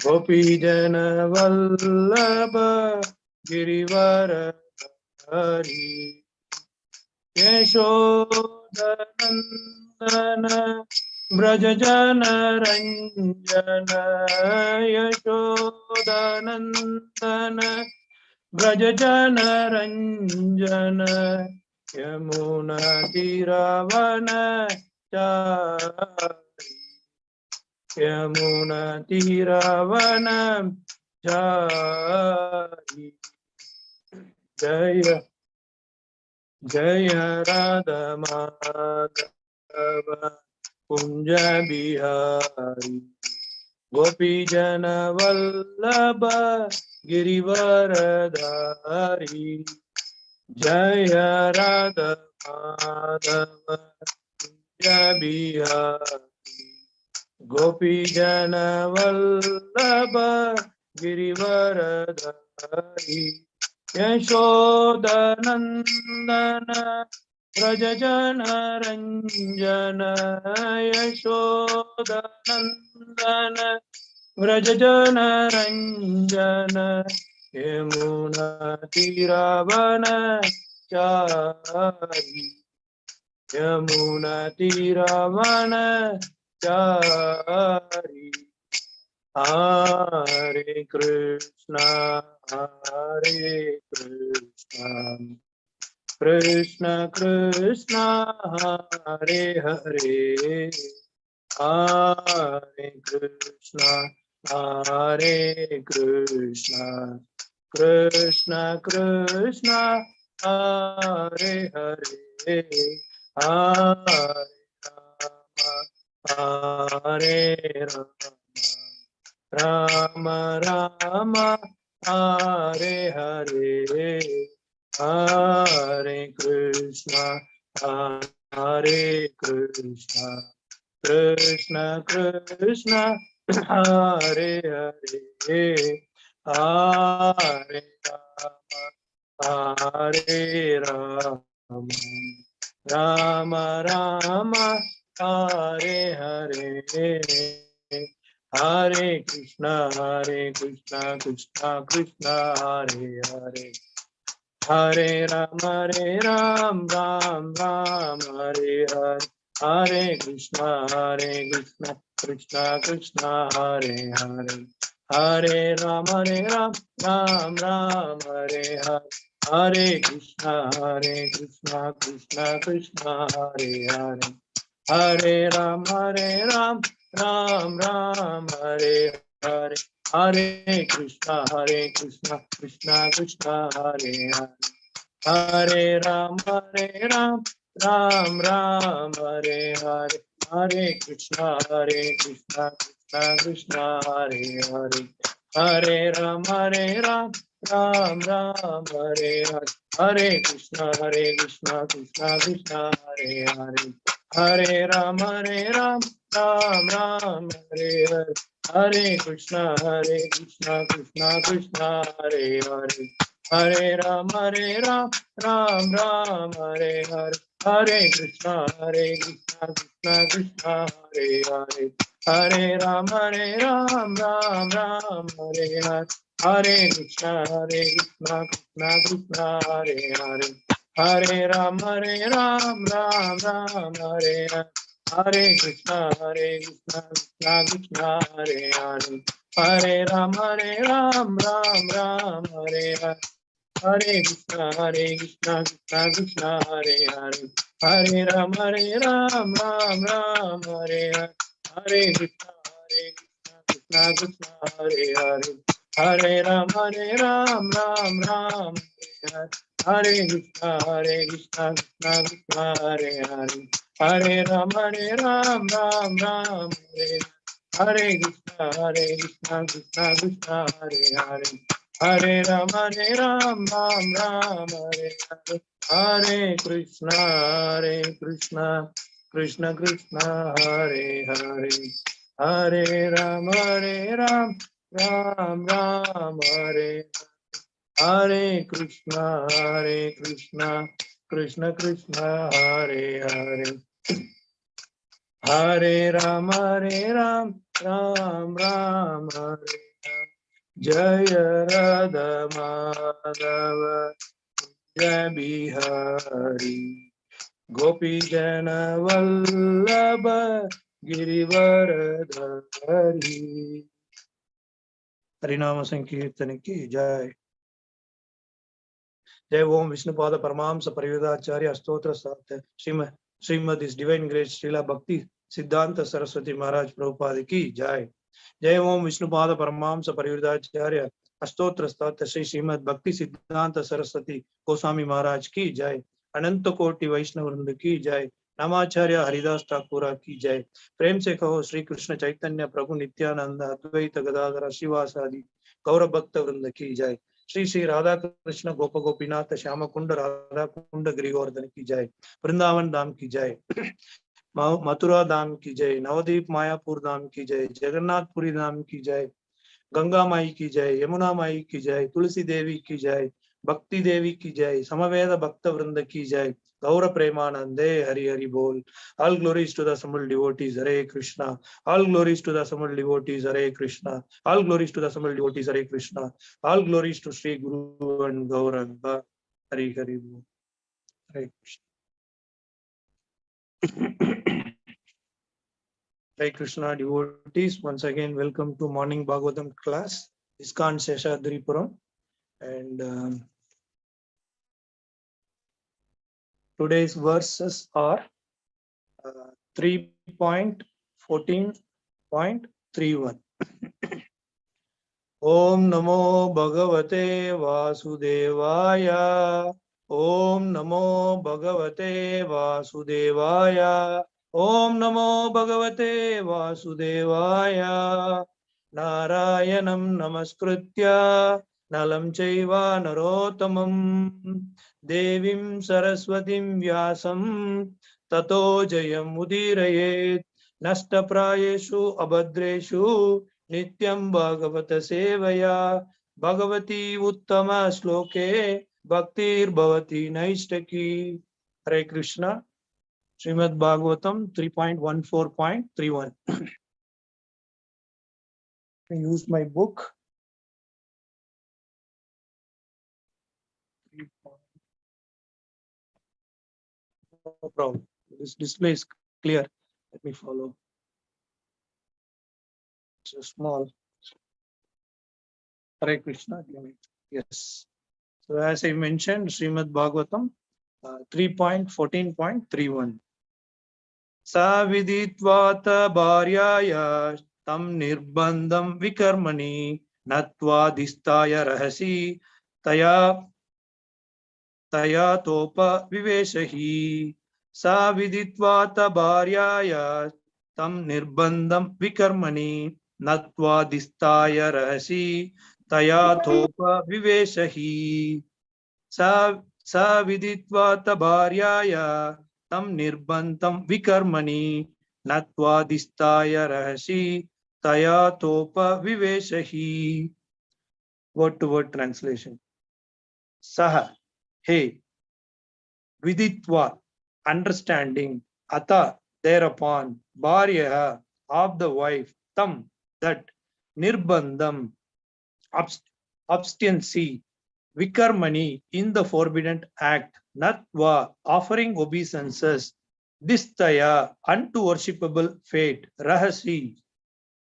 गोपीजन वल्लभ गिरिवरधारी यशोदनन्दन व्रजजन रंजन यशोदनन्दन व्रजजन रंजन यमुना तीरावन यमुना तीरावन चारि जय जय राधा माधव कुंज बिहारी गोपीजन वल्लभ गिरिवरधारी जय राधा माधव कुंज बिहारी गोपीजन वल्लभ गिरिवरधारी यशोदनन्दन व्रजजन रंजन यशोदनन्दन व्रजजन रंजन यमुना तीरावन चारि यमुना तीरावन चारि हरे कृष्णा कृष्ण कृष्ण हरे हरे हरे कृष्ण कृष्ण कृष्ण हरे हरे हरे राम राम हरे हरे हरे कृष्ण कृष्ण कृष्ण हरे हरे हरे राम राम राम हरे हरे हरे कृष्ण कृष्ण कृष्ण हरे हरे हरे राम राम राम हरे हरे हरे कृष्ण कृष्ण कृष्ण हरे हरे हरे राम राम राम हरे हरे हरे कृष्ण कृष्ण कृष्ण हरे हरे हरे राम राम राम हरे हरे हरे कृष्ण कृष्ण कृष्ण हरे हरे हरे राम राम राम हरे हरे हरे कृष्ण कृष्ण कृष्ण हरे हरे हरे राम राम राम हरे हरे हरे कृष्ण कृष्ण कृष्ण हरे हरे हरे राम राम राम हरे हरे हरे कृष्ण कृष्ण कृष्ण हरे हरे हरे राम राम राम हरे हरे हरे कृष्ण कृष्ण कृष्ण हरे हरे हरे राम राम राम हरे हरे हरे कृष्ण कृष्ण कृष्ण हरे हरे हरे राम राम राम हरे हरे हरे कृष्ण कृष्ण कृष्ण हरे हरे हरे राम राम राम हरे हरे हरे कृष्ण कृष्ण कृष्ण हरे हरे हरे राम राम राम हरे हरे हरे कृष्ण कृष्ण कृष्ण हरे हरे हरे राम राम राम हरे कृष्ण कृष्ण कृष्ण हरे हरे हरे राम राम राम हरे कृष्ण कृष्ण कृष्ण हरे हरे हरे राम राम राम हरे हरे हरे कृष्ण कृष्ण कृष्ण हरे हरे हरे राम राम राम हरे हरे कृष्ण कृष्ण कृष्ण हरे हरे हरे राम राम राम हरे Jaya Radha Madhava Jaya Bihari Gopi Jana Vallabha Girivaradhari. Harinama Sankirtana ki Jai. Jai Om Vishnupada Paramahamsa Pariyudacharya Stotra Satya Srimad His Divine Grace Srila Bhakti Siddhanta Saraswati Maharaj Prabhupada ki Jai. Jai Om Vishnupada Paramahamsa Pariyudacharya Astotra Satya Srimad Bhakti Siddhanta Saraswati Goswami Maharaj ki Jai. अनंत कोटि वैष्णव वृंद की जय. नामाचार्य हरिदास ठाकुर की जय. प्रेम से कहो श्री कृष्ण चैतन्य प्रभु नित्यानंद अद्वैत गदाधर शिवासादि गौर भक्त वृंद की जय. श्री श्री राधा कृष्ण गोप गोपीनाथ श्याम कुंड राधा कुंड गिरिवर्धन की जय. वृंदावन धाम की जय. मथुरा धाम की जय. नवदीप मायापुर धाम की जय. जगन्नाथपुरी धाम की जय. गंगा माई की जय. यमुना माई की जय. तुलसी देवी की जय. भक्ति देवी की जय. समवेद भक्त वृंद की जय. गौर प्रेमानंदे हरि हरि बोल. All glories to the assembled devotees. Hare Krishna. All glories to the assembled devotees. Hare Krishna. All glories to the assembled devotees. Hare Krishna. All glories to Sri Guru and Gauranga. Hare Hare Bol. Hare Krishna. Hare Krishna devotees. Once again, welcome to morning Bhagavatam class. ISKCON Seshadripuram. And today's verses are 3.14.31. Om Namo Bhagavate Vasudevaya. Om Namo Bhagavate Vasudevaya. Om Namo Bhagavate Vasudevaya. Narayanam Namaskritya Nalam Chaiva Narottamam Devim Saraswatim Vyasam Tato Jayam Udirayet Nashtaprayeshu Abhadreshu Nityam Bhagavata Sevaya Bhagavati Uttama Shloke Bhaktir Bhavati Naishtaki. Hare Krishna. Srimad Bhagavatam 3.14.31. I use my book. No problem. This display is clear. Let me follow. It's small. Hare Krishna. Yes. So as I mentioned, Srimad Bhagavatam 3.14.31. Sa viditvat bharyaya tam nirbandham vikarmani natva distaya rahasi taya topa viveshahi. Sa viditvat bharyaya tam nirbandham vikarmani natva distaya rahasi taya topa viveshahi. Sa viditvat bharyaya tam nirbandham vikarmani natva distaya rahasi taya topa viveshahi. Word to word translation. Saha, hey, viditva, understanding, ata, thereupon, bharya, of the wife, tam, that, nirbandham, obstinacy, vikarmani, in the forbidden act, natva, offering obeisances, distaya, unto worshipable fate, rahasi,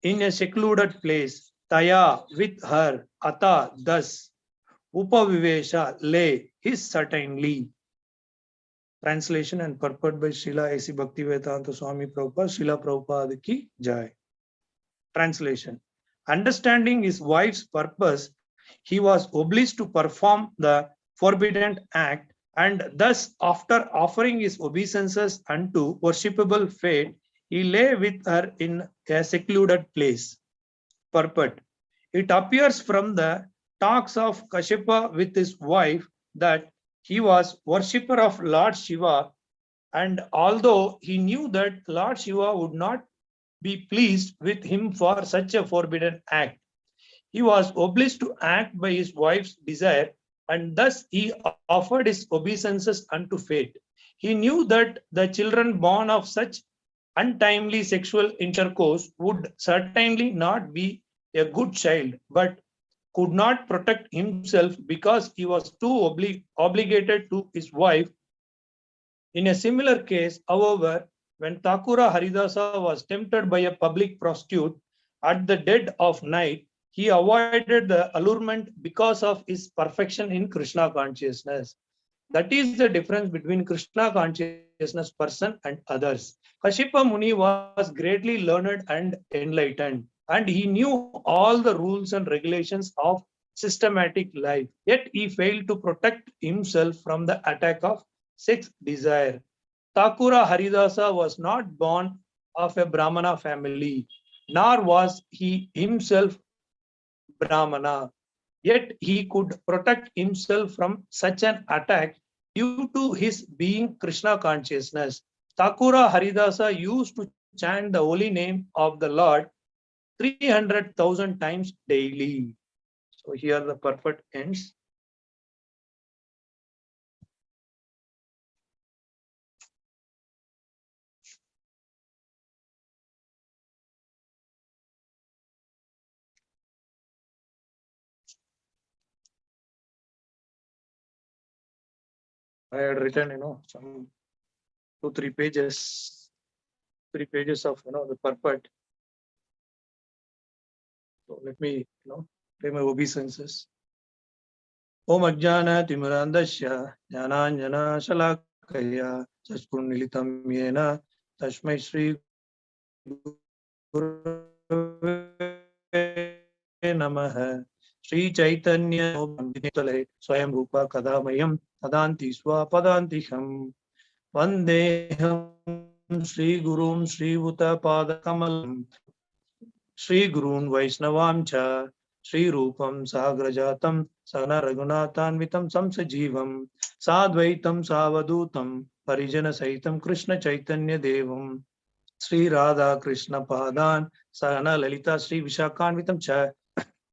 in a secluded place, taya, with her, ata, thus, upavivesha, lay, is certainly. Translation and purport by Srila A.C. Bhaktivedanta Swami Prabhupada, Srila Prabhupada ki Jai. Translation. Understanding his wife's purpose, he was obliged to perform the forbidden act, and thus, after offering his obeisances unto worshipable fate, he lay with her in a secluded place. Purport. It appears from the talks of Kashyapa with his wife that he was worshipper of Lord Shiva, and although he knew that Lord Shiva would not be pleased with him for such a forbidden act, he was obliged to act by his wife's desire, and thus he offered his obeisances unto fate. He knew that the children born of such untimely sexual intercourse would certainly not be a good child, but could not protect himself because he was too obligated to his wife. In a similar case, however, when Thakura Haridasa was tempted by a public prostitute at the dead of night, he avoided the allurement because of his perfection in Krishna consciousness. That is the difference between Krishna consciousness person and others. Kashyapa Muni was greatly learned and enlightened, and he knew all the rules and regulations of systematic life. Yet he failed to protect himself from the attack of sex desire. Thakura Haridasa was not born of a Brahmana family, nor was he himself Brahmana. Yet he could protect himself from such an attack due to his being Krishna consciousness. Thakura Haridasa used to chant the holy name of the Lord 300,000 times daily. So here the purport ends. I had written, some 2-3 pages, 3 pages of, the purport. So let me, pay my obeisances. Om Ajnana Timurandasya Jnananjana Shalakaya Chashpurnilitam Yena Tashmai Shri Namaha Shri Chaitanya Swayam Rupa Kadamayam Tadanti Swapadantiham Vandeham Shri Gurum Shri Uta Padakamalam Shri Gurun Vaishnavam Cha Shri Rupam Sagrajatam Sana Raghunathanvitam Samsajivam Sadvaitam Savadutam Parijana Saitam Krishna Chaitanya Devam Shri Radha Krishna Padan Sana Lalita Shri Vishakhanvitam Cha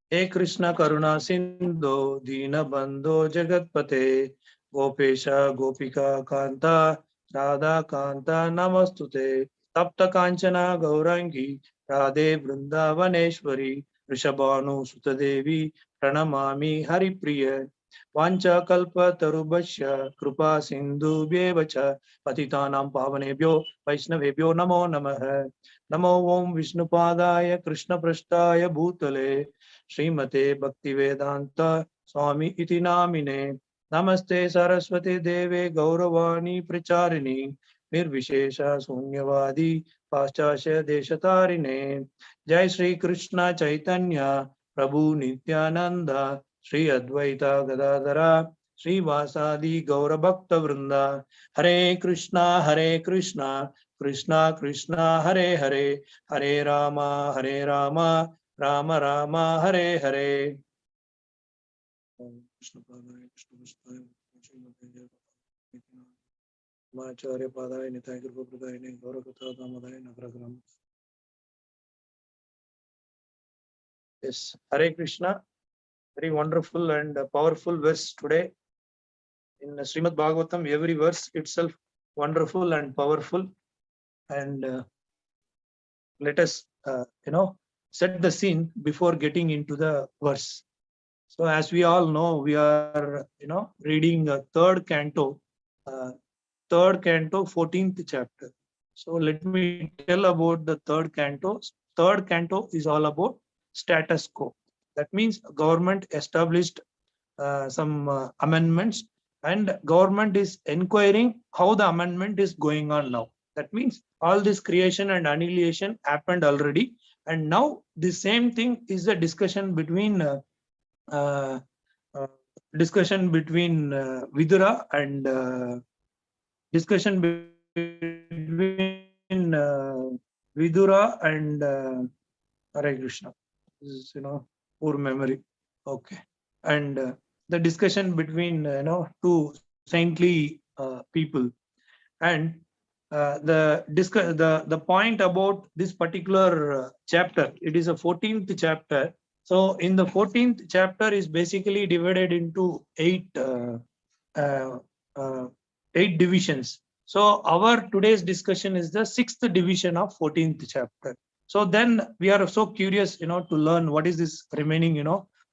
He Krishna Karuna Sindho Dina Bandho Jagatpate Gopesha Gopika Kanta Radha Kanta Namastute Tapta Kanchana Gaurangi Radhe Vrindavaneshwari Rishabhanu Sutadevi Pranamami Haripriya Vancha Kalpa Tarubhasya Krupa Sindhu Bhevacha Patitanam Pavanebhyo Vaishnavebhyo Namo Namaha Namo Om Vishnupadaya Krishna Prashtaya Bhutale Srimate Bhaktivedanta Swami Iti Namine Namaste Saraswati Deve Gauravani Pracharini Nirvishesha Sunyavadi Paschasya Deshatarine Jai Shri Krishna Chaitanya Prabhu Nityananda Shri Advaita Gadadhara Shri Vasadi Gaura Bhakta Vrinda Hare Krishna Krishna Krishna Hare Hare Hare Rama Rama Rama Hare Hare Macharya Padaya Nitai Kripa Pradayane Gaurakatha Damadaya Nagragram. Yes, Hare Krishna. Very wonderful and powerful verse today. In Srimad Bhagavatam, every verse itself wonderful and powerful. And let us, set the scene before getting into the verse. So as we all know, we are, reading a third canto, 14th chapter. So let me tell about the third canto. Third canto is all about status quo. That means government established some amendments, and government is inquiring how the amendment is going on now. That means all this creation and annihilation happened already, and now the same thing is the discussion between Vidura and discussion between Vidura and Hare Krishna. This is, poor memory. Okay. And the discussion between, two saintly people. And the point about this particular chapter, it is a 14th chapter. So in the 14th chapter is basically divided into 8 divisions. So our today's discussion is the 6th division of 14th chapter. So then we are so curious, to learn what is this remaining,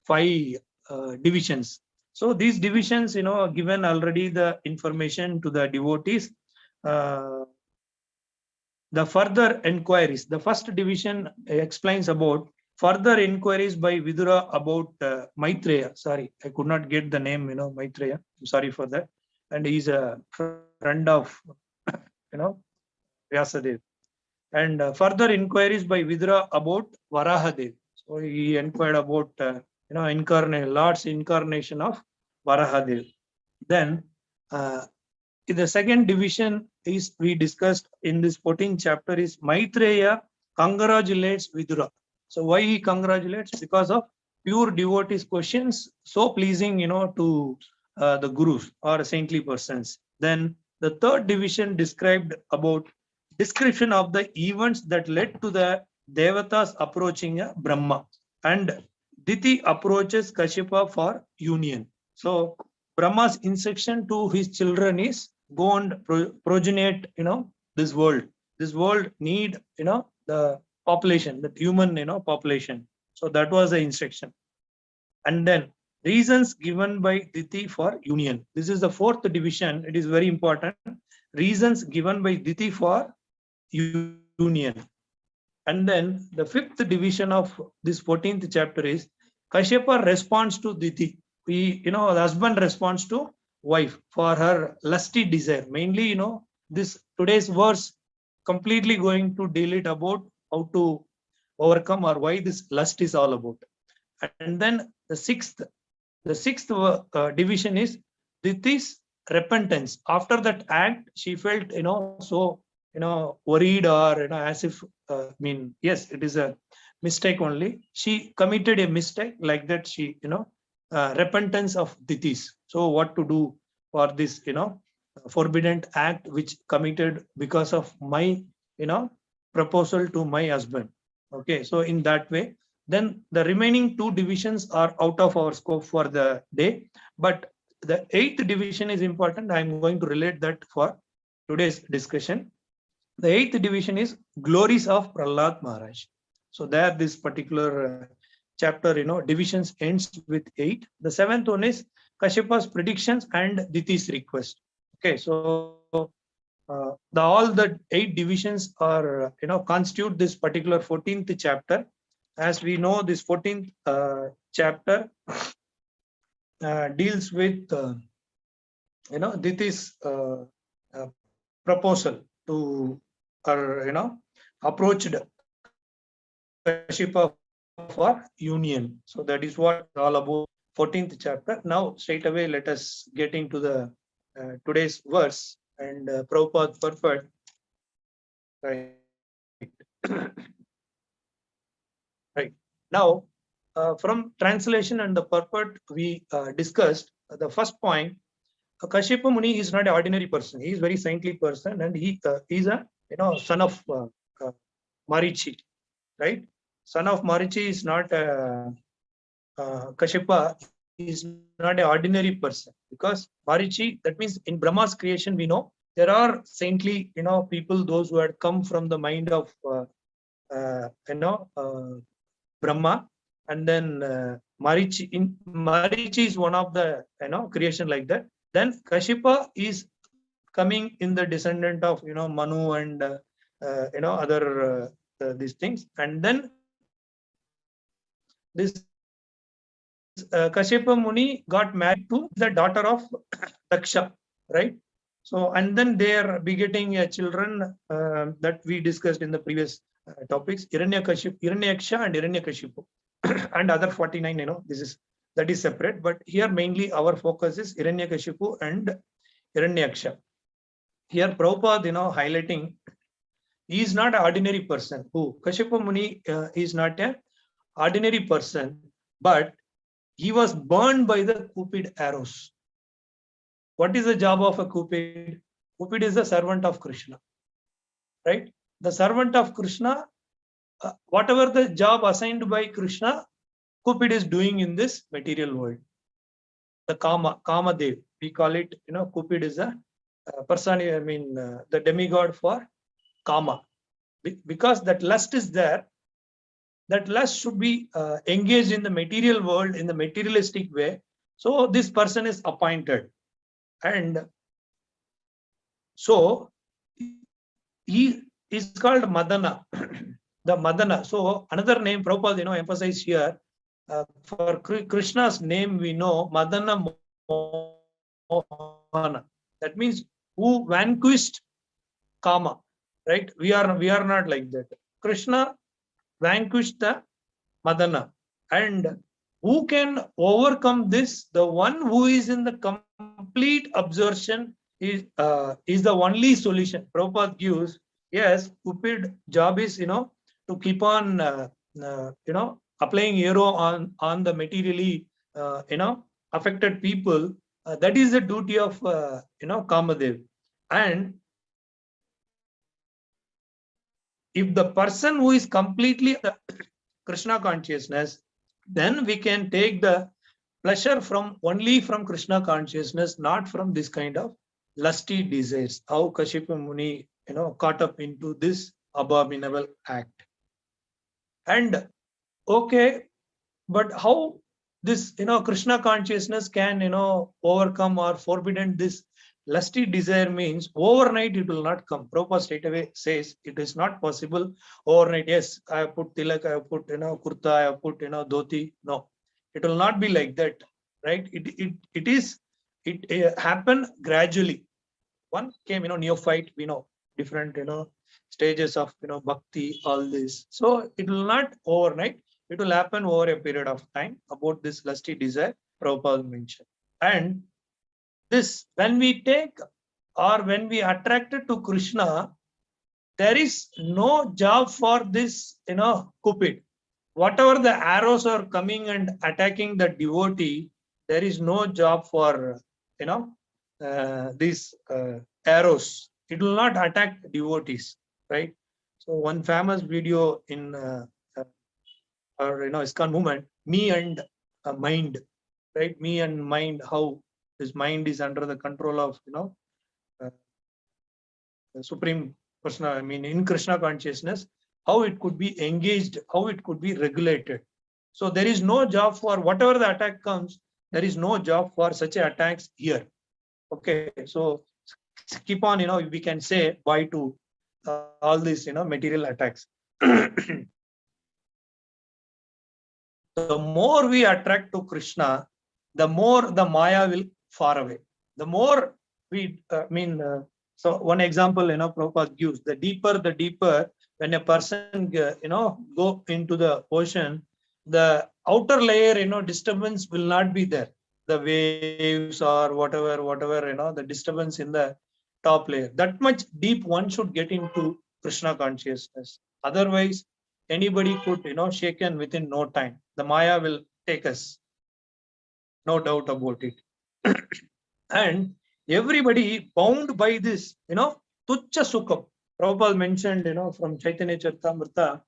5 divisions. So these divisions, given already the information to the devotees. The further inquiries, the first division explains about further inquiries by Vidura about Maitreya. Sorry, I could not get the name, Maitreya. I'm sorry for that. And he's a friend of, Vyasadev. And further inquiries by Vidura about Varahadev. So he inquired about, Lord's incarnation of Varahadev. Then the second division is we discussed in this 14th chapter is Maitreya congratulates Vidura. So why he congratulates? Because of pure devotees' questions, so pleasing, to the gurus or saintly persons. Then the third division described about description of the events that led to the Devatas approaching Brahma, and Diti approaches Kashyapa for union. So Brahma's instruction to his children is go and progenate, this world. This world need, the population, the human, population. So that was the instruction. And then reasons given by Diti for union. This is the fourth division. It is very important. Reasons given by Diti for union. And then the fifth division of this 14th chapter is Kashyapa responds to Diti. The husband responds to wife for her lusty desire. Mainly, this today's verse completely going to deal it about how to overcome or why this lust is all about. And then the sixth division is Diti's repentance. After that act, she felt, so, worried or, as if, yes, it is a mistake only. She committed a mistake like that. She, repentance of Diti's. So what to do for this, forbidden act which committed because of my, proposal to my husband. Okay, so in that way, then the remaining two divisions are out of our scope for the day. But the eighth division is important. I'm going to relate that for today's discussion. The eighth division is glories of Prahlad Maharaj. So there, this particular chapter, divisions ends with 8. The seventh one is Kashyapa's predictions and Diti's request. Okay, so all the 8 divisions are, constitute this particular 14th chapter. As we know, this 14th chapter deals with, Diti's proposal to, or, approached Kashyapa for union. So that is what all about 14th chapter. Now, straight away, let us get into the today's verse and Prabhupada purport. Right. Right. Now, from translation and the purport, we discussed the first point. Kashyapa Muni is not an ordinary person. He is very saintly person, and he is a son of Marichi, right? Son of Marichi is not Kashyapa is not an ordinary person, because Marichi, that means in Brahma's creation, we know there are saintly, people, those who had come from the mind of, Brahma, and then Marichi. Marichi is one of the, creation like that. Then Kashyapa is coming in the descendant of, Manu and, other these things. And then this Kashyapa Muni got married to the daughter of Daksha, right? So, and then they are begetting children that we discussed in the previous topics, Hiranyaksha and Hiranyakashipu, and other 49, that is separate. But here mainly our focus is Hiranyakashipu and Hiranyaksha. Here Prabhupada, highlighting, he is not an ordinary person. Who? Kashyapa Muni is not an ordinary person, but he was burned by the Cupid arrows. What is the job of a Cupid? Cupid is the servant of Krishna, right? The servant of Krishna, whatever the job assigned by Krishna, Cupid is doing in this material world. The Kama Dev, we call it, Cupid is a person, the demigod for Kama. Because that lust is there, that lust should be engaged in the material world in the materialistic way. So this person is appointed, and so he is called Madana, the Madana. So another name Prabhupada, emphasize here. For Krishna's name, we know Madana Mohana. That means who vanquished Kama, right? We are not like that. Krishna vanquished the Madana, and who can overcome this? The one who is in the complete absorption is the only solution. Prabhupada gives, yes, stupid job is, to keep on, applying arrow on the materially, affected people. That is the duty of, Kamadev. And if the person who is completely the Krishna consciousness, then we can take the pleasure from only from Krishna consciousness, not from this kind of lusty desires. How Kashyapa Muni, caught up into this abominable act. And okay, but how this, Krishna consciousness can, overcome or forbidden this lusty desire means overnight it will not come. Prabhupada straight away says it is not possible overnight. Yes, I have put tilak, I have put, kurta, I have put, dhoti. No, it will not be like that, right? It happen gradually. One came, neophyte, we know different, stages of, bhakti, all this. So it will not overnight. It will happen over a period of time. About this lusty desire, Prabhupada mentioned. And this, when we take or when we attracted to Krishna, there is no job for this, cupid. Whatever the arrows are coming and attacking the devotee, there is no job for, these arrows. It will not attack devotees, right? So one famous video in or ISKCON movement, me and mind, right? Me and mind, how this mind is under the control of the Supreme Krishna. I mean, in Krishna consciousness, how it could be engaged, how it could be regulated. So there is no job for whatever the attack comes. There is no job for such attacks here. Okay, so keep on, we can say bye to all these, material attacks. The more we attract to Krishna, the more the Maya will far away. The more we, so one example, Prabhupada gives, the deeper, when a person, go into the ocean, the outer layer, disturbance will not be there. The waves or whatever, the disturbance in the top layer. That much deep one should get into Krishna consciousness. Otherwise, anybody could, shaken within no time. The Maya will take us. No doubt about it. And everybody bound by this, tuchcha sukham. Prabhupada mentioned, from Chaitanya Charitamrita,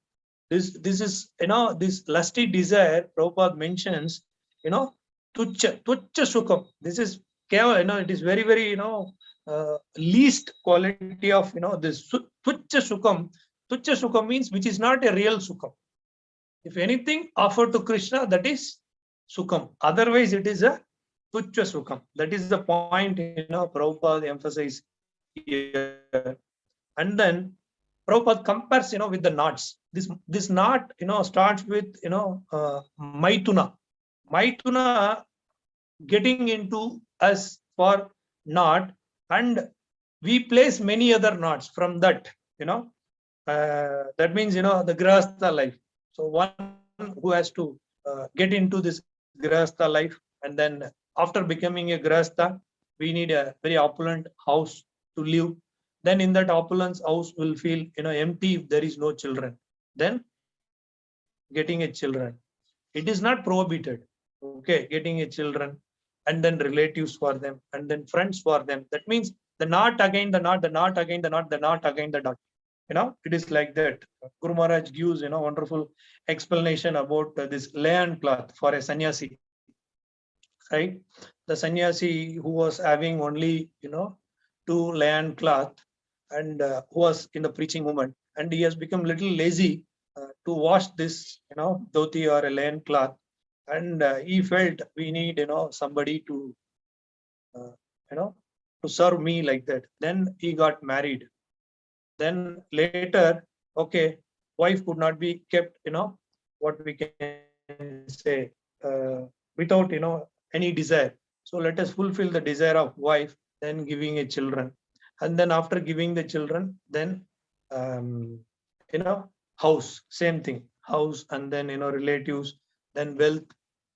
this is, this lusty desire, Prabhupada mentions, tuchcha sukham. This is, it is very, very, least quality of, this tuchcha sukham. Tuchcha sukham means which is not a real sukham. If anything offered to Krishna, that is sukham. Otherwise, it is a tuchcha sukham. That is the point, Prabhupada emphasized here. And then Prabhupada compares, with the knots. This knot, starts with, maituna. Maituna getting into us for knot, and we place many other knots from that, that means, the grahastha life. So one who has to get into this grahastha life, and then after becoming a grahastha, we need a very opulent house to live. Then in that opulence house will feel, empty if there is no children. Then getting a children, it is not prohibited. Okay, getting a children, and then relatives for them, and then friends for them. That means the knot again, the knot, the knot again, the knot, the knot again, the knot. It is like that. Guru Maharaj gives, wonderful explanation about this layan cloth for a sannyasi, right? The sannyasi who was having only, 2 layan cloth, and who was in the preaching movement, and he has become little lazy, to wash this, dhoti or a linen cloth, and he felt we need, somebody to, uh, you know, to serve me like that. Then he got married. Then later, okay, wife could not be kept, what we can say, without, any desire. So let us fulfill the desire of wife, then giving a children. And then after giving the children, then, house, same thing, house, and then, relatives, then wealth,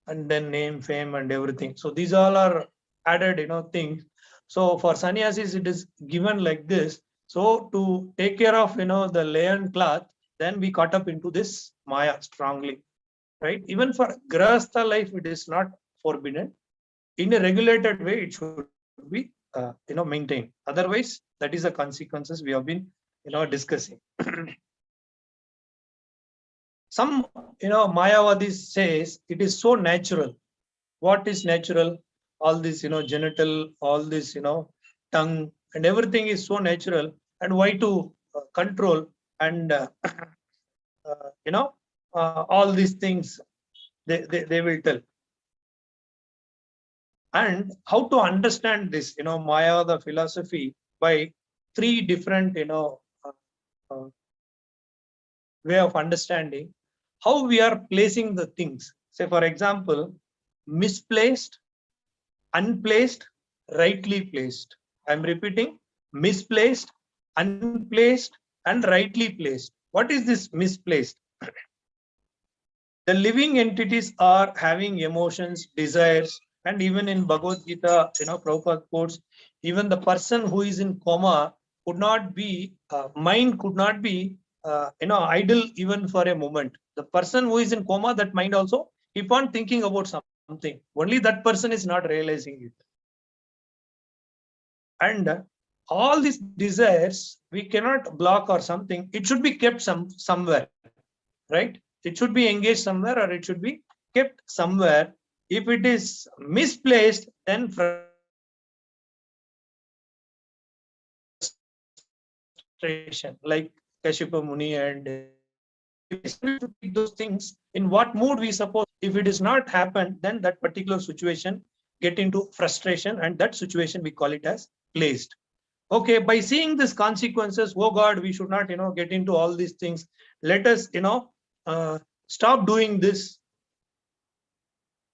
and then name, fame, and everything. So these all are added, things. So for sannyasis, it is given like this. So to take care of, the layan cloth, then we caught up into this Maya strongly, right? Even for grahastha life, it is not forbidden. In a regulated way, it should be, maintained. Otherwise, that is the consequences we have been, discussing. Some, Mayavadis says it is so natural. What is natural? All this, genital, all this, tongue, and everything is so natural. And why to control and, all these things they will tell. And how to understand this, Maya, the philosophy, by three different, uh, way of understanding how we are placing the things. Say, for example, misplaced, unplaced, rightly placed. I'm repeating, misplaced, unplaced, and rightly placed. What is this misplaced? The living entities are having emotions, desires, and even in Bhagavad Gita, Prabhupada quotes, even the person who is in coma could not be, mind could not be, idle even for a moment. The person who is in coma, that mind also keep on thinking about something. Only that person is not realizing it. And all these desires, we cannot block or something. It should be kept somewhere, right? It should be engaged somewhere, or it should be kept somewhere. If it is misplaced, then frustration, like Kashyapa Muni, and to take those things, in what mood we suppose. If it is not happened, then that particular situation get into frustration, and that situation we call it as placed. Okay, by seeing these consequences, oh God, we should not, get into all these things. Let us, stop doing this.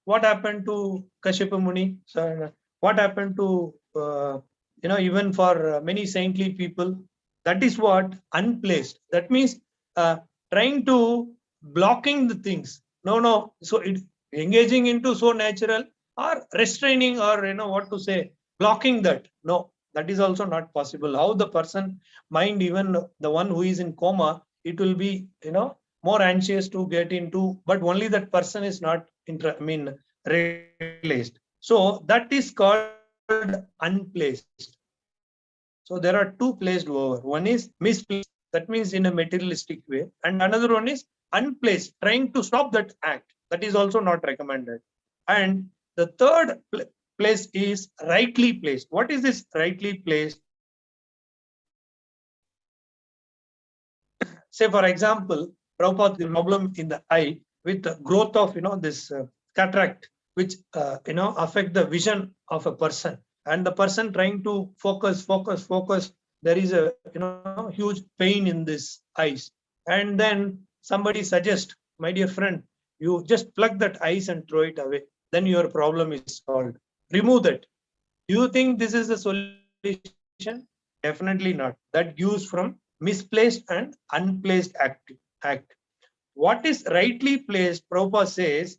What happened to Kashyapa Muni? So, what happened to, even for many saintly people? That is what unplaced. That means trying to blocking the things. No. So it engaging into so natural, or restraining, or what to say, blocking that. No, that is also not possible. How the person mind, even the one who is in coma, it will be, more anxious to get into, but only that person is not realized. So that is called unplaced. So there are two placed over. One is misplaced, that means in a materialistic way, and another one is unplaced, trying to stop that act. That is also not recommended. And the third place is rightly placed. What is this rightly placed? Say, for example, Prabhupada, the problem in the eye with the growth of, this cataract, which, affect the vision of a person, and the person trying to focus. There is a, huge pain in this eyes. And then somebody suggests, my dear friend, you just plug that eyes and throw it away. Then your problem is solved. Remove that. Do you think this is the solution? Definitely not. That gives from misplaced and unplaced act. What is rightly placed? Prabhupada says,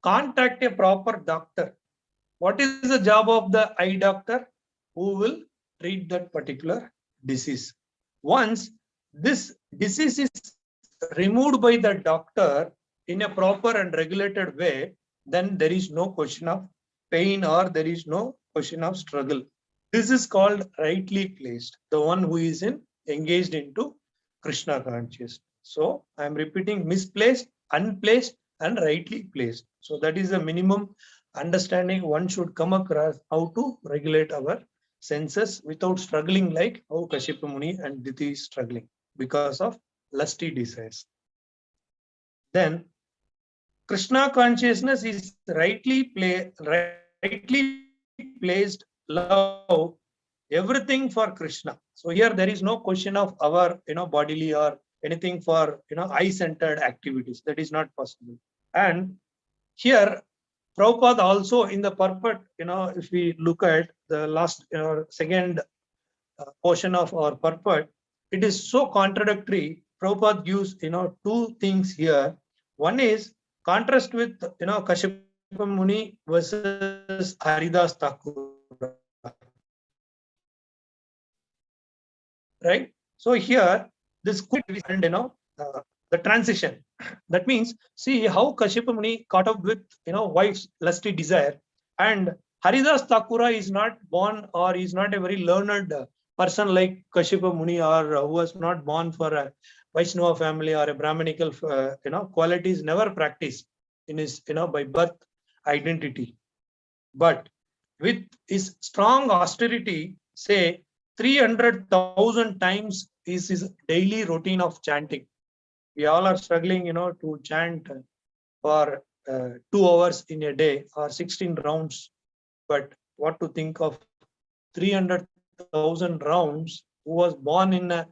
contact a proper doctor. What is the job of the eye doctor? Who will treat that particular disease. Once this disease is removed by the doctor in a proper and regulated way, then there is no question of pain, or there is no question of struggle. This is called rightly placed, the one who is engaged into Krishna consciousness. So I am repeating, misplaced, unplaced, and rightly placed. So that is the minimum understanding one should come across, how to regulate our senses without struggling like how Kashyapa Muni and Diti is struggling because of lusty desires. then Krishna consciousness is rightly placed love everything for Krishna. So here there is no question of our bodily or anything for I-centered activities. That is not possible. And here Prabhupada also in the purport, if we look at the last second portion of our purport, it is so contradictory. Prabhupada gives two things here. One is contrast with Kashyapa Muni versus Haridas Thakur. Right? So here this could be and the transition. That means see how Kashyapa Muni caught up with wife's lusty desire, and Haridas Thakura is not born or is not a very learned person like Kashyapa Muni, or who was not born for a Vaishnava family or a Brahmanical qualities never practiced in his by birth identity, but with his strong austerity, say 300,000 times is his daily routine of chanting. We all are struggling, to chant for 2 hours in a day or 16 rounds. But what to think of 300,000 rounds who was born in a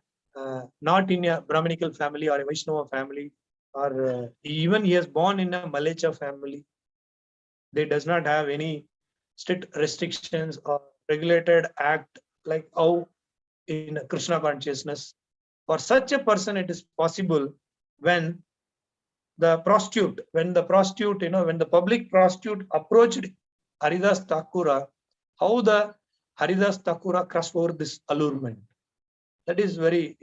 not in a Brahmanical family or a Vaishnava family, or even he is born in a Malacha family. They does not have any strict restrictions or regulated act like how in Krishna consciousness. For such a person, it is possible when the prostitute, when the public prostitute approached Haridas Thakura, how the Haridas Thakura crossed over this allurement. That is very,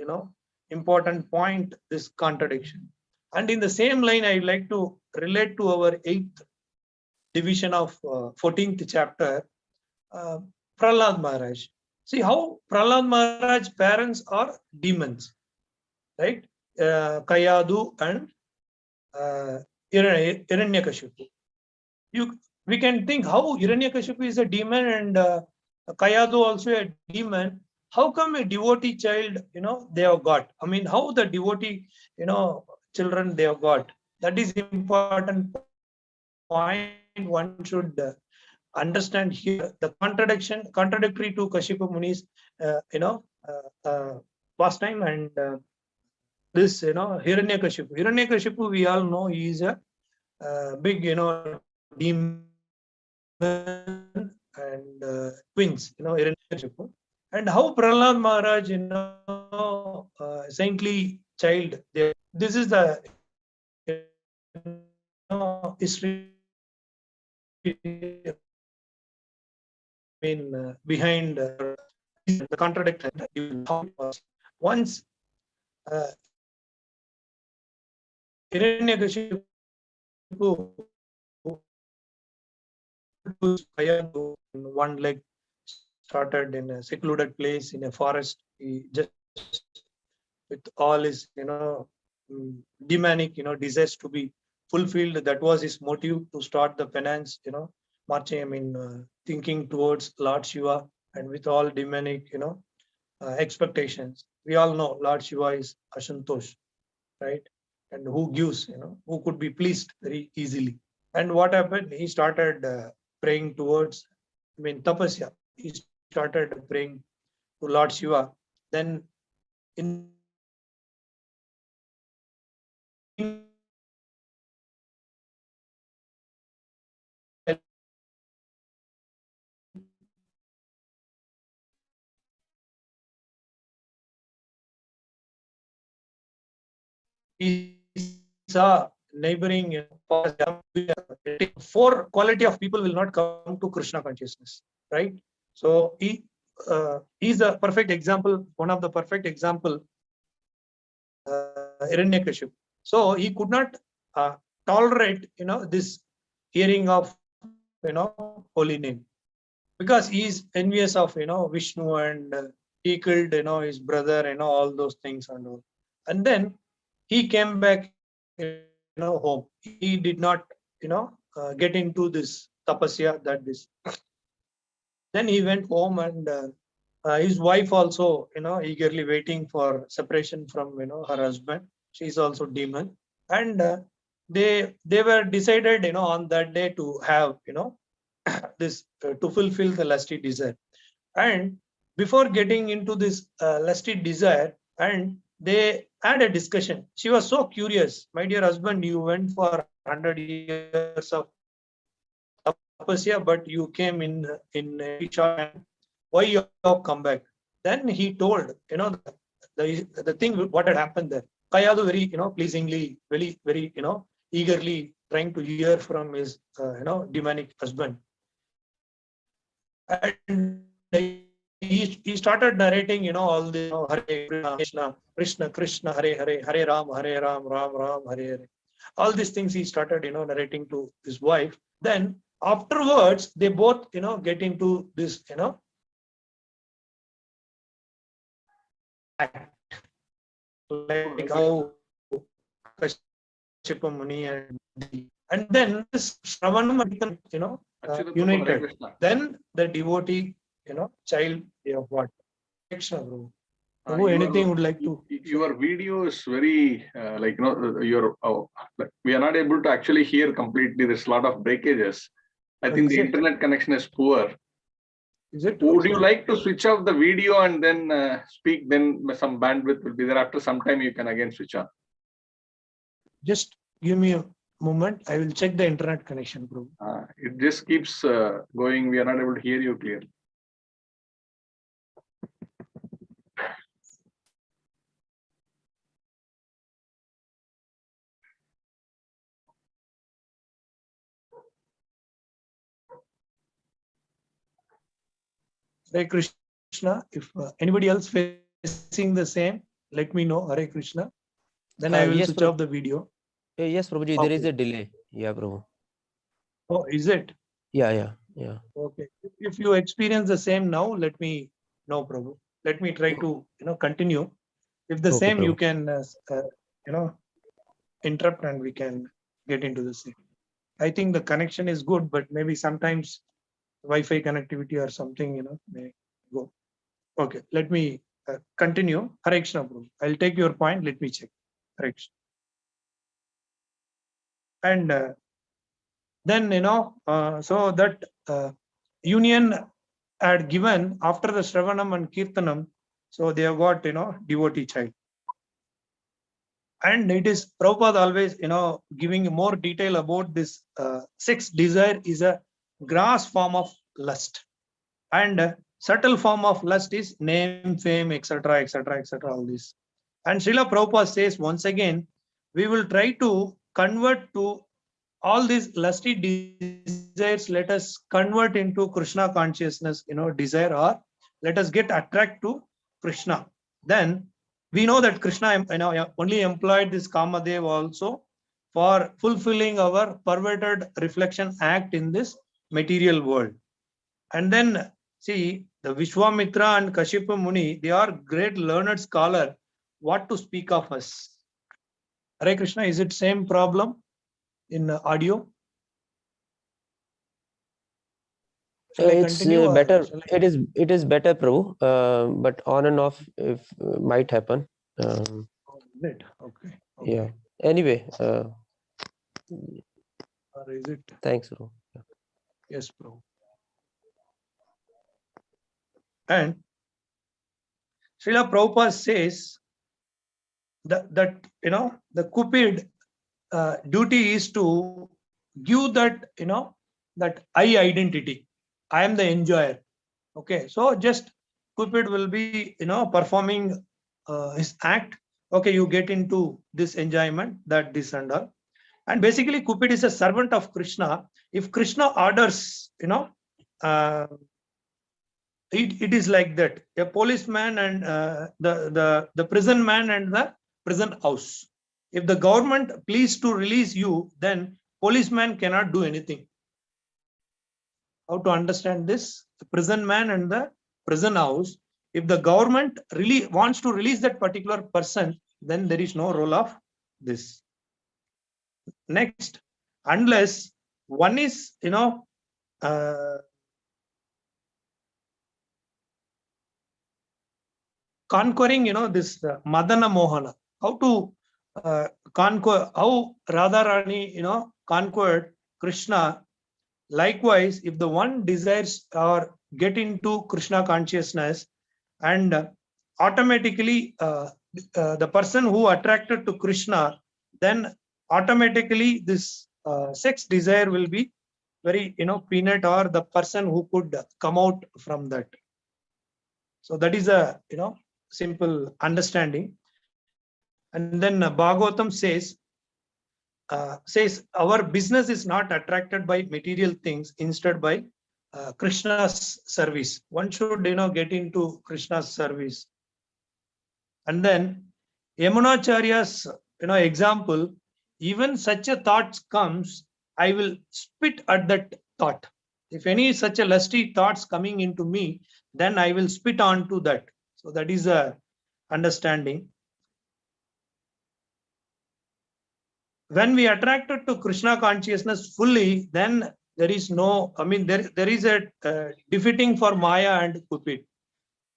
important point, this contradiction. And in the same line, I would like to relate to our 8th division of 14th chapter, Prahlad Maharaj. See how Prahlad Maharaj parents are demons, right? Kayadu and Hiranyakashipu. We can think how Hiranyakashipu is a demon and Kayadu also a demon. How come a devotee child, they have got? I mean, how the devotee, children they have got? That is important point one should understand here. The contradictory to Kashyapa Muni's, pastime and this, Hiranyakashipu. Hiranyakashipu, we all know he is a big, demon and twins, Hiranyakashipu. And how Prahlad Maharaj, saintly child. This is the history. Behind the contradiction. Once Hiranyakashipu in one leg started in a secluded place in a forest. He just with all his demonic desires to be fulfilled. That was his motive to start the penance. Marching. Thinking towards Lord Shiva and with all demonic expectations. We all know Lord Shiva is Ashantosh, right? And who gives, who could be pleased very easily. And what happened? He started praying towards, tapasya. He started praying to Lord Shiva. Then in he saw neighboring four quality of people will not come to Krishna consciousness, right? So he is a perfect example, one of the perfect example, Hiranyakashipu. So he could not tolerate this hearing of holy name, because he is envious of Vishnu, and he killed his brother, all those things and all. And then he came back home. He did not get into this tapasya, that this. Then he went home, and his wife also eagerly waiting for separation from her husband. She is also demon, and they were decided, on that day to have, this to fulfill the lusty desire. And before getting into this lusty desire, and they had a discussion. She was so curious. My dear husband, you went for 100 years of tapasya, but you came in a very short time. Why you have come back? Then he told, the thing what had happened there. Kayadu very, pleasingly, very, eagerly trying to hear from his, demonic husband. And he started narrating, all this, Hare Krishna, Krishna Krishna, Hare Hare, Hare Ram, Ram Ram, Hare Hare. All these things he started, narrating to his wife. Then afterwards, they both, get into this, act, like how Kashyapa Muni and then this Shravanam and united. Then the devotee, child, what? Krishna, bro. Anything would like to? Your video is very we are not able to actually hear completely. There's a lot of breakages. I think the internet connection is poor. Is it? Would you like to switch off the video and then speak? Then some bandwidth will be there. After some time, you can again switch on. Just give me a moment. I will check the internet connection, bro. It just keeps going. We are not able to hear you clearly. Hare Krishna. If anybody else facing the same, let me know. Hare Krishna. Then I will yes, switch off the video. Yes, Prabhuji, there is a delay. Yeah, Prabhu. Oh, is it? Yeah. Okay. If you experience the same now, let me know, Prabhu. Let me try to, continue. If the Okay, same, you Prabhu. can, interrupt and we can get into the same. I think the connection is good, but maybe sometimes Wi-Fi connectivity or something, may go. Okay, let me continue. Hare Krishna, Prabhu. I'll take your point. Let me check. Hare Krishna. And then, so that union had given after the Shravanam and Kirtanam, so they have got, devotee child. And it is Prabhupada always, giving more detail about this sex desire is a gross form of lust. And subtle form of lust is name, fame, etc., all this. And Srila Prabhupada says once again, we will try to convert to all these lusty desires, let us convert into Krishna consciousness, desire, or let us get attracted to Krishna. Then we know that Krishna, only employed this Kamadev also for fulfilling our perverted reflection act in this material world. And then see the Vishwamitra and Kashyapa Muni, they are great learned scholar. What to speak of us? Hare Krishna, is it same problem in audio? Shall I continue? It's better. It is better, Prabhu. But on and off, if might happen. Okay. Yeah. Anyway. Or is it? Thanks, Prabhu. Yes, bro. And Srila Prabhupada says that the Cupid duty is to give that, that I identity. I am the enjoyer. Okay, so just Cupid will be, performing his act. Okay, you get into this enjoyment, that this and all. And basically, Cupid is a servant of Krishna. If Krishna orders, it is like that. A policeman and the prison man and the prison house. If the government please to release you, then policeman cannot do anything. How to understand this? The prison man and the prison house. If the government really wants to release that particular person, then there is no role of this. Next, unless one is, conquering, this Madana Mohana. How to conquer, how Radharani, conquered Krishna. Likewise, if the one desires or get into Krishna consciousness, and automatically the person who attracted to Krishna, then automatically this sex desire will be very peanut, or the person who could come out from that. So that is a simple understanding. And then Bhagavatam says our business is not attracted by material things, instead by Krishna's service. One should get into Krishna's service. And then Yamunacharya's example, even such a thought comes, I will spit at that thought. If any such a lusty thoughts coming into me, then I will spit onto that. So that is a understanding. When we attracted to Krishna consciousness fully, then there is no, there is a defeating for Maya and Cupid.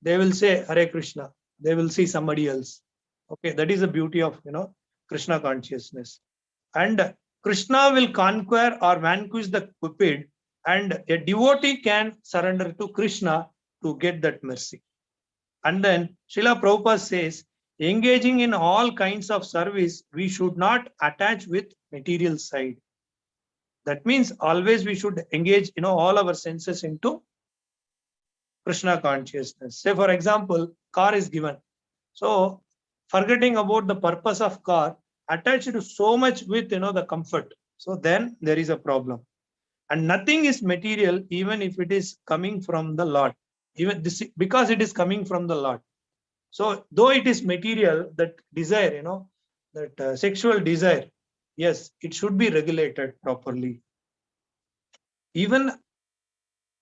They will say Hare Krishna. They will see somebody else. Okay, that is the beauty of Krishna consciousness. And Krishna will conquer or vanquish the Cupid, and a devotee can surrender to Krishna to get that mercy. And then Srila Prabhupada says, engaging in all kinds of service, we should not attach with material side. That means always we should engage all our senses into Krishna consciousness. Say for example, car is given. So forgetting about the purpose of car, attached so much with the comfort. So then there is a problem. And nothing is material, even if it is coming from the Lord. Even this, because it is coming from the Lord. So though it is material, that desire, that sexual desire, yes, it should be regulated properly. Even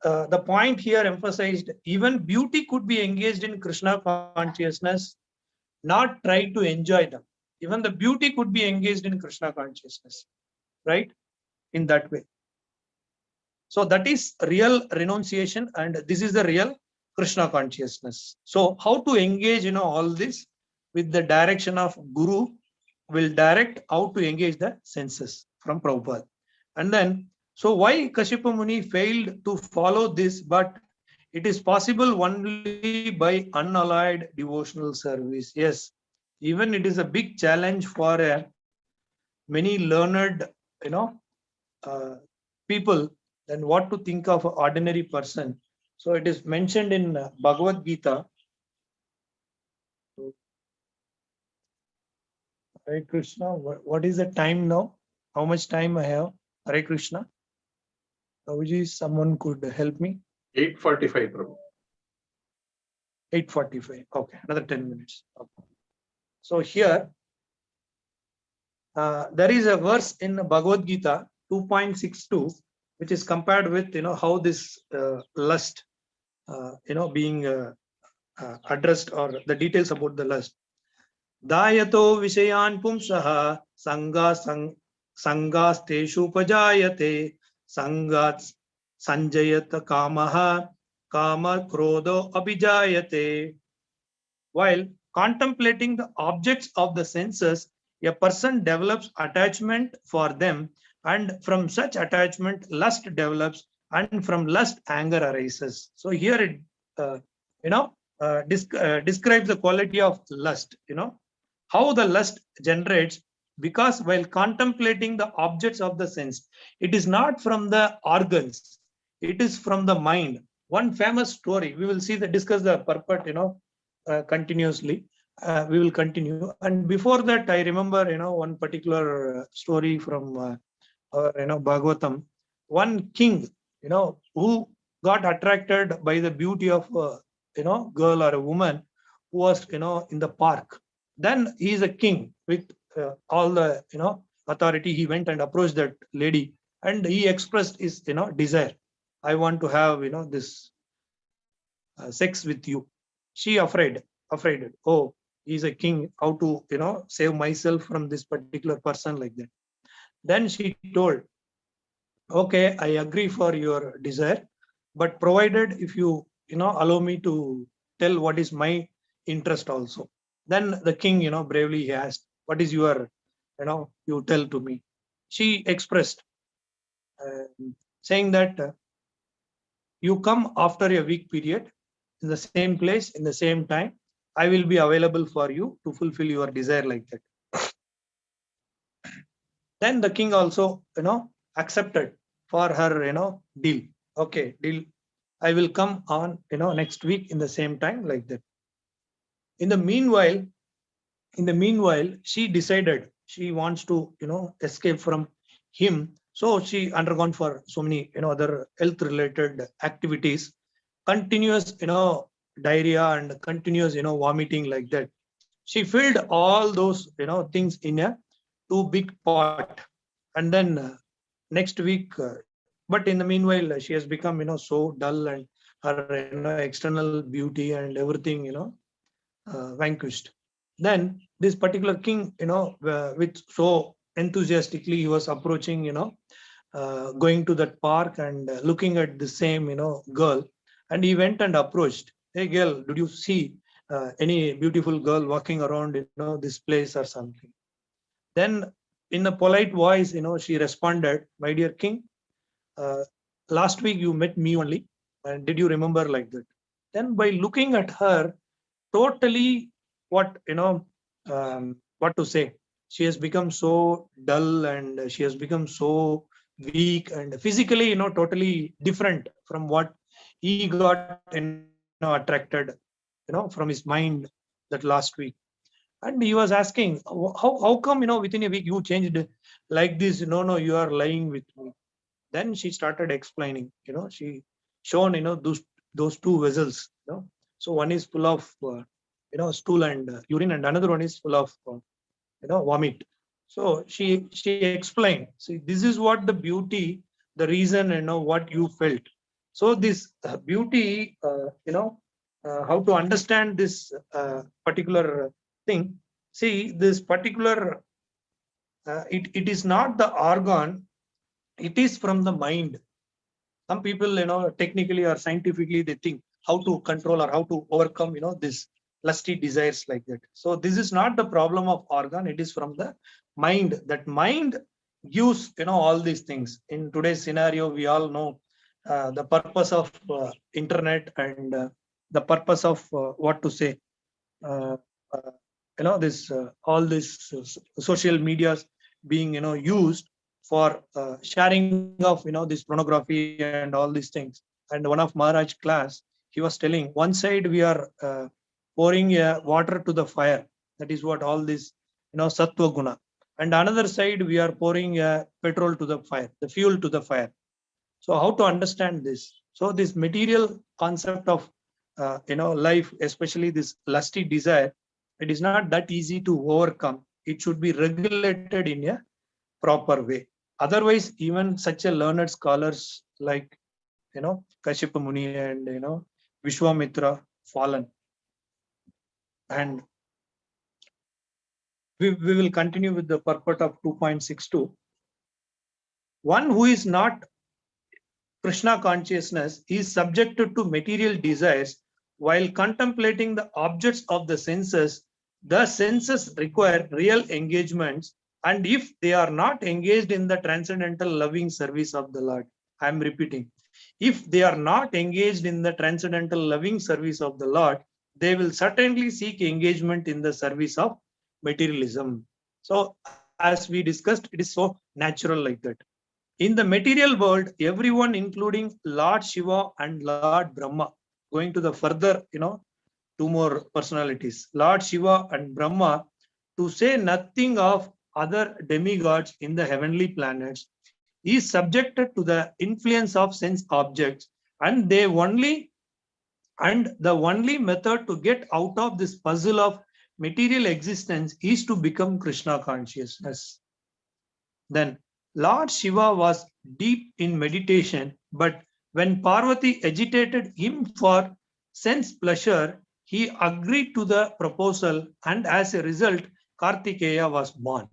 the point here emphasized, even beauty could be engaged in Krishna consciousness, not try to enjoy them. Even the beauty could be engaged in Krishna consciousness, right? In that way. So that is real renunciation, and this is the real Krishna consciousness. So how to engage all this with the direction of Guru will direct how to engage the senses from Prabhupada. And then, so why Kashyapa Muni failed to follow this, but it is possible only by unalloyed devotional service. Yes, even it is a big challenge for many learned people, then what to think of an ordinary person. So it is mentioned in Bhagavad Gita. Hare Krishna, what is the time now? How much time I have? Hare Krishna. Prabhuji, someone could help me? 8:45, Prabhu. 8:45. Okay, another 10 minutes. Okay. So here, there is a verse in Bhagavad Gita 2.62, which is compared with how this lust being addressed, or the details about the lust. Dayato vishayan pumsaha sangasteshu pajayate sangat sanjayata kamaha kama krodho abhijayate. While contemplating the objects of the senses, a person develops attachment for them, and from such attachment lust develops, and from lust anger arises. So here it describes the quality of lust, how the lust generates, because while contemplating the objects of the sense, it is not from the organs, it is from the mind. One famous story, we will discuss the purport continuously. We will continue. And before that, I remember one particular story from Bhagavatam. One king who got attracted by the beauty of girl or a woman who was in the park. Then he is a king with all the authority. He went and approached that lady, and he expressed his desire. I want to have this sex with you. She afraid. Oh, he's a king. How to save myself from this particular person, like that. Then she told, okay, I agree for your desire, but provided if you allow me to tell what is my interest also. Then the king bravely he asked, what is your, you tell to me. She expressed, saying that you come after a week period in the same place, in the same time. I will be available for you to fulfill your desire like that. Then the king also, accepted for her, deal. Okay, deal. I will come on, next week in the same time like that. In the meanwhile, she decided she wants to, escape from him. So she undergone for so many, other health related activities, continuous, diarrhea and continuous, vomiting like that. She filled all those, things in a too big pot. And then next week, but in the meanwhile, she has become, so dull, and her, external beauty and everything, vanquished. Then this particular king, with so enthusiastically he was approaching, going to that park and looking at the same, girl, and he went and approached, hey girl, did you see any beautiful girl walking around, this place or something? Then in a polite voice, she responded, my dear king, uh, last week you met me only, and did you remember like that? Then by looking at her, totally, what, what to say, she has become so dull, and she has become so weak, and physically, totally different from what he got, attracted, from his mind that last week. And he was asking, how come, within a week you changed like this? No, you are lying with me. Then she started explaining, she shown, those two vessels, so one is full of, stool and urine, and another one is full of, vomit. So she explained, see, this is what the beauty, the reason, what you felt. So this beauty, how to understand this particular thing. See, this particular, it is not the organ, it is from the mind. Some people, technically or scientifically, they think how to control or how to overcome, this lusty desires like that. So this is not the problem of organ, it is from the mind. That mind gives, all these things. In today's scenario, we all know the purpose of internet, and the purpose of, what to say, uh, uh, this all this social medias being, used for sharing of, this pornography and all these things. And one of Maharaj class, he was telling, one side we are pouring water to the fire, that is what all this, sattva guna, and another side we are pouring petrol to the fire, the fuel to the fire. So how to understand this? So this material concept of life, especially this lusty desire, it is not that easy to overcome. It should be regulated in a proper way. Otherwise, even such a learned scholars like, Kashyapa Muni and, Vishwamitra fallen. And we will continue with the purport of 2.62. One who is not Krishna consciousness is subjected to material desires while contemplating the objects of the senses. The senses require real engagements, and if they are not engaged in the transcendental loving service of the Lord, I am repeating, if they are not engaged in the transcendental loving service of the Lord, they will certainly seek engagement in the service of materialism. So as we discussed, it is so natural like that. In the material world, everyone, including Lord Shiva and Lord Brahma, going to the further, two more personalities, Lord Shiva and Brahma, to say nothing of other demigods in the heavenly planets, is subjected to the influence of sense objects, and the only method to get out of this puzzle of material existence is to become Krishna consciousness. Then Lord Shiva was deep in meditation, but when Parvati agitated him for sense pleasure, he agreed to the proposal, and as a result, Kartikeya was born.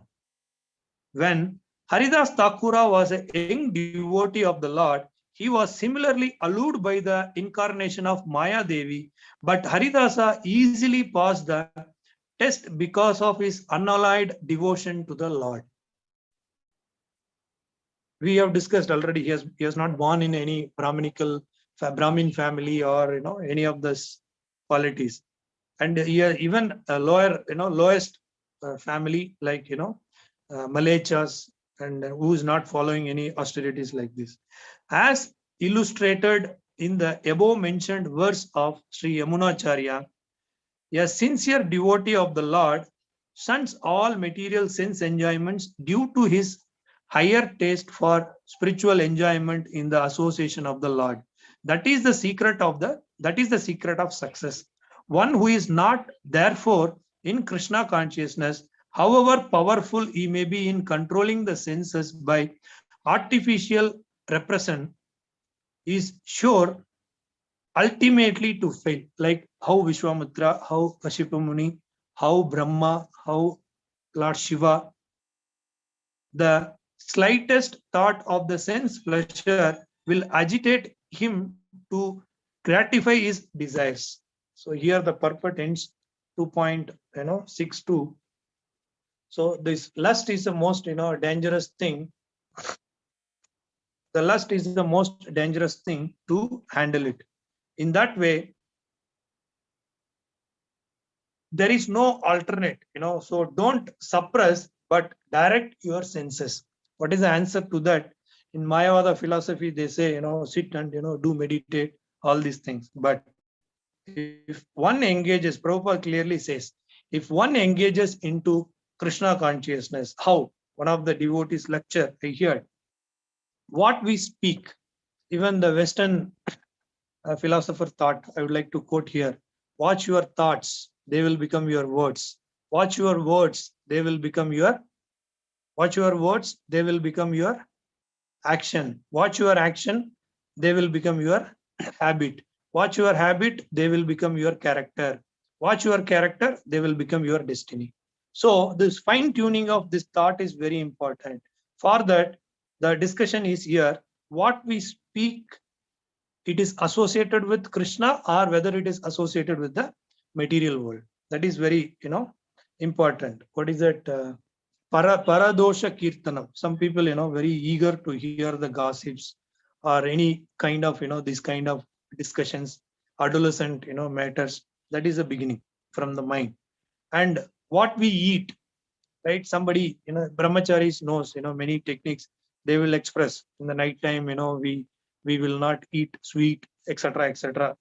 When Haridas Thakura was a young devotee of the Lord, he was similarly allured by the incarnation of Maya Devi, but Haridasa easily passed the test because of his unalloyed devotion to the Lord. We have discussed already, he has not born in any Brahmin family or any of this qualities. And even a lower, lowest family like Malechas, and who is not following any austerities like this. As illustrated in the above mentioned verse of Sri Yamunacharya, a sincere devotee of the Lord shuns all material sense enjoyments due to his higher taste for spiritual enjoyment in the association of the Lord. That is the secret of success. One who is not, therefore, in Krishna consciousness, however powerful he may be in controlling the senses by artificial repression, is sure ultimately to fail, like how Vishwamitra, how Kashyapa Muni, how Brahma, how Lord Shiva. The slightest thought of the sense pleasure will agitate him to gratify his desires. So here the purport ends 2.62. So this lust is the most dangerous thing. The lust is the most dangerous thing to handle it. In that way, there is no alternate, so don't suppress, but direct your senses. What is the answer to that? In Mayavada philosophy, they say, sit and, do meditate, all these things. But if one engages, Prabhupada clearly says, if one engages into Krishna consciousness, how? One of the devotees lecture I heard, what we speak, even the Western philosopher thought, I would like to quote here, watch your thoughts, they will become your words. Watch your words, they will become your action. Watch your action, they will become your habit. Watch your habit, they will become your character. Watch your character, they will become your destiny. So this fine tuning of this thought is very important. For that, the discussion is here, what we speak, it is associated with Krishna or whether it is associated with the material world. That is very, important. What is that? Paradosha Kirtanam. Some people, very eager to hear the gossips or any kind of, this kind of discussions, adolescent, matters. That is the beginning from the mind. And what we eat, right? Somebody, brahmacharis knows, many techniques they will express in the night time, we will not eat sweet, etc., etc.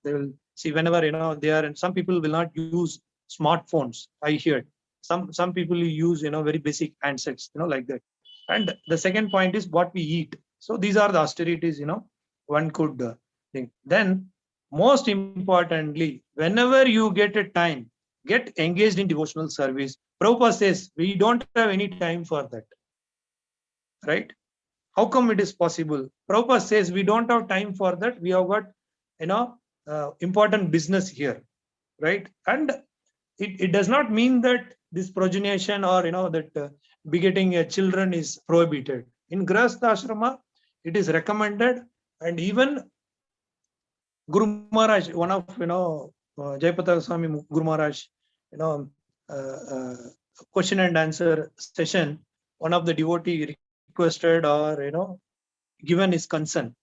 They will see whenever, they are, and some people will not use smartphones. I heard some people use, very basic handsets, like that. And the second point is what we eat. So these are the austerities, one could think. Then most importantly, whenever you get a time, get engaged in devotional service. Prabhupada says we don't have any time for that, right? How come it is possible? Prabhupada says we don't have time for that. We have got, important business here, right? And it does not mean that this progenation or, that begetting children is prohibited. In Grahastha Ashrama, it is recommended. And even Guru Maharaj, one of, Jayapataka Swami Guru Maharaj, question and answer session, one of the devotee requested or, given his consent.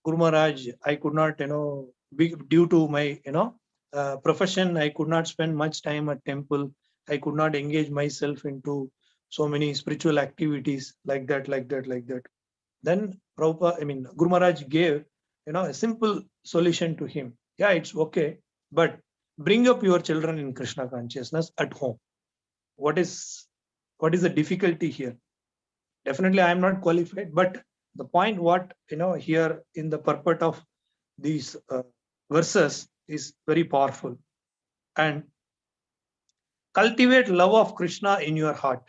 Guru Maharaj, I could not, due to my, profession, I could not spend much time at temple. I could not engage myself into so many spiritual activities like that. Then Prabhupada, Guru Maharaj gave, a simple solution to him. Yeah, it's okay, but bring up your children in Krishna consciousness at home. What is the difficulty here? Definitely, I am not qualified, but the point what, here in the purport of these verses is very powerful. And cultivate love of Krishna in your heart.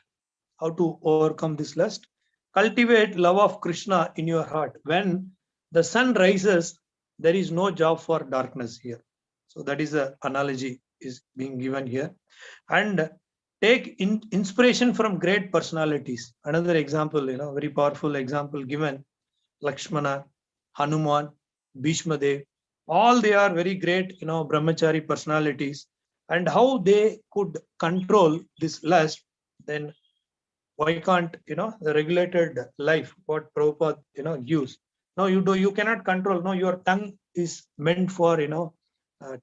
How to overcome this lust? Cultivate love of Krishna in your heart. When the sun rises, there is no job for darkness here. So that is the analogy is being given here. And take inspiration from great personalities. Another example, very powerful example given, Lakshmana, Hanuman, Bhishma Dev. All they are very great, brahmachari personalities. and how they could control this lust, then why can't, the regulated life, what Prabhupada, gives. No, you cannot control. No, your tongue is meant for,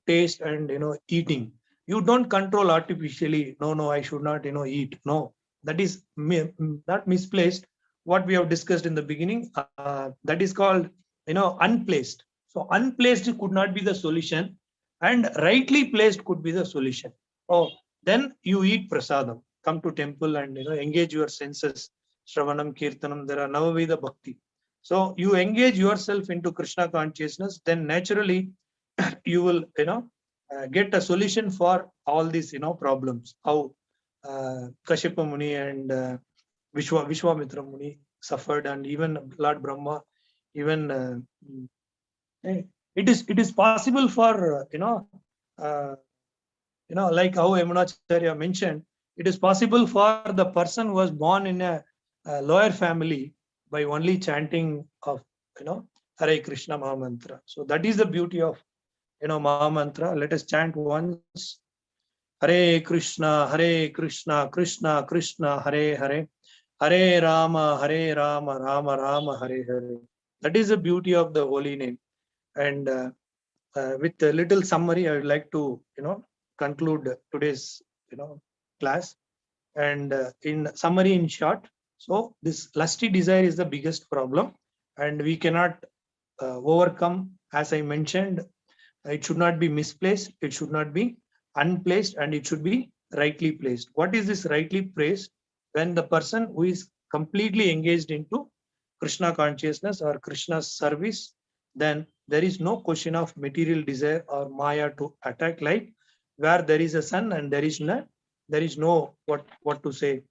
taste and, eating. You don't control artificially. No, I should not, eat. No, that is not misplaced. What we have discussed in the beginning, that is called, unplaced. So unplaced could not be the solution, and rightly placed could be the solution. Oh, then you eat prasadam, come to temple and, engage your senses. Shravanam, Kirtanam, there are Navavida Bhakti. So you engage yourself into Krishna consciousness, then naturally you will, get a solution for all these, problems. How Kashyapa Muni and Vishwamitra Muni suffered, and even Lord Brahma, even it is possible for, like how Yamunacharya mentioned, it is possible for the person who was born in a lower family by only chanting of, Hare Krishna Mahamantra. So that is the beauty of, Mahamantra. Let us chant once. Hare Krishna, Krishna Krishna, Hare Hare, Hare Rama, Rama Rama, Hare Hare. That is the beauty of the holy name. And with a little summary, I would like to, conclude today's, class. And in summary, in short, so this lusty desire is the biggest problem, and we cannot overcome. As I mentioned, it should not be misplaced, it should not be unplaced, and it should be rightly placed. What is this rightly placed? When the person who is completely engaged into Krishna consciousness or Krishna's service, then there is no question of material desire or Maya to attack light. Where there is a sun and there is no what to say,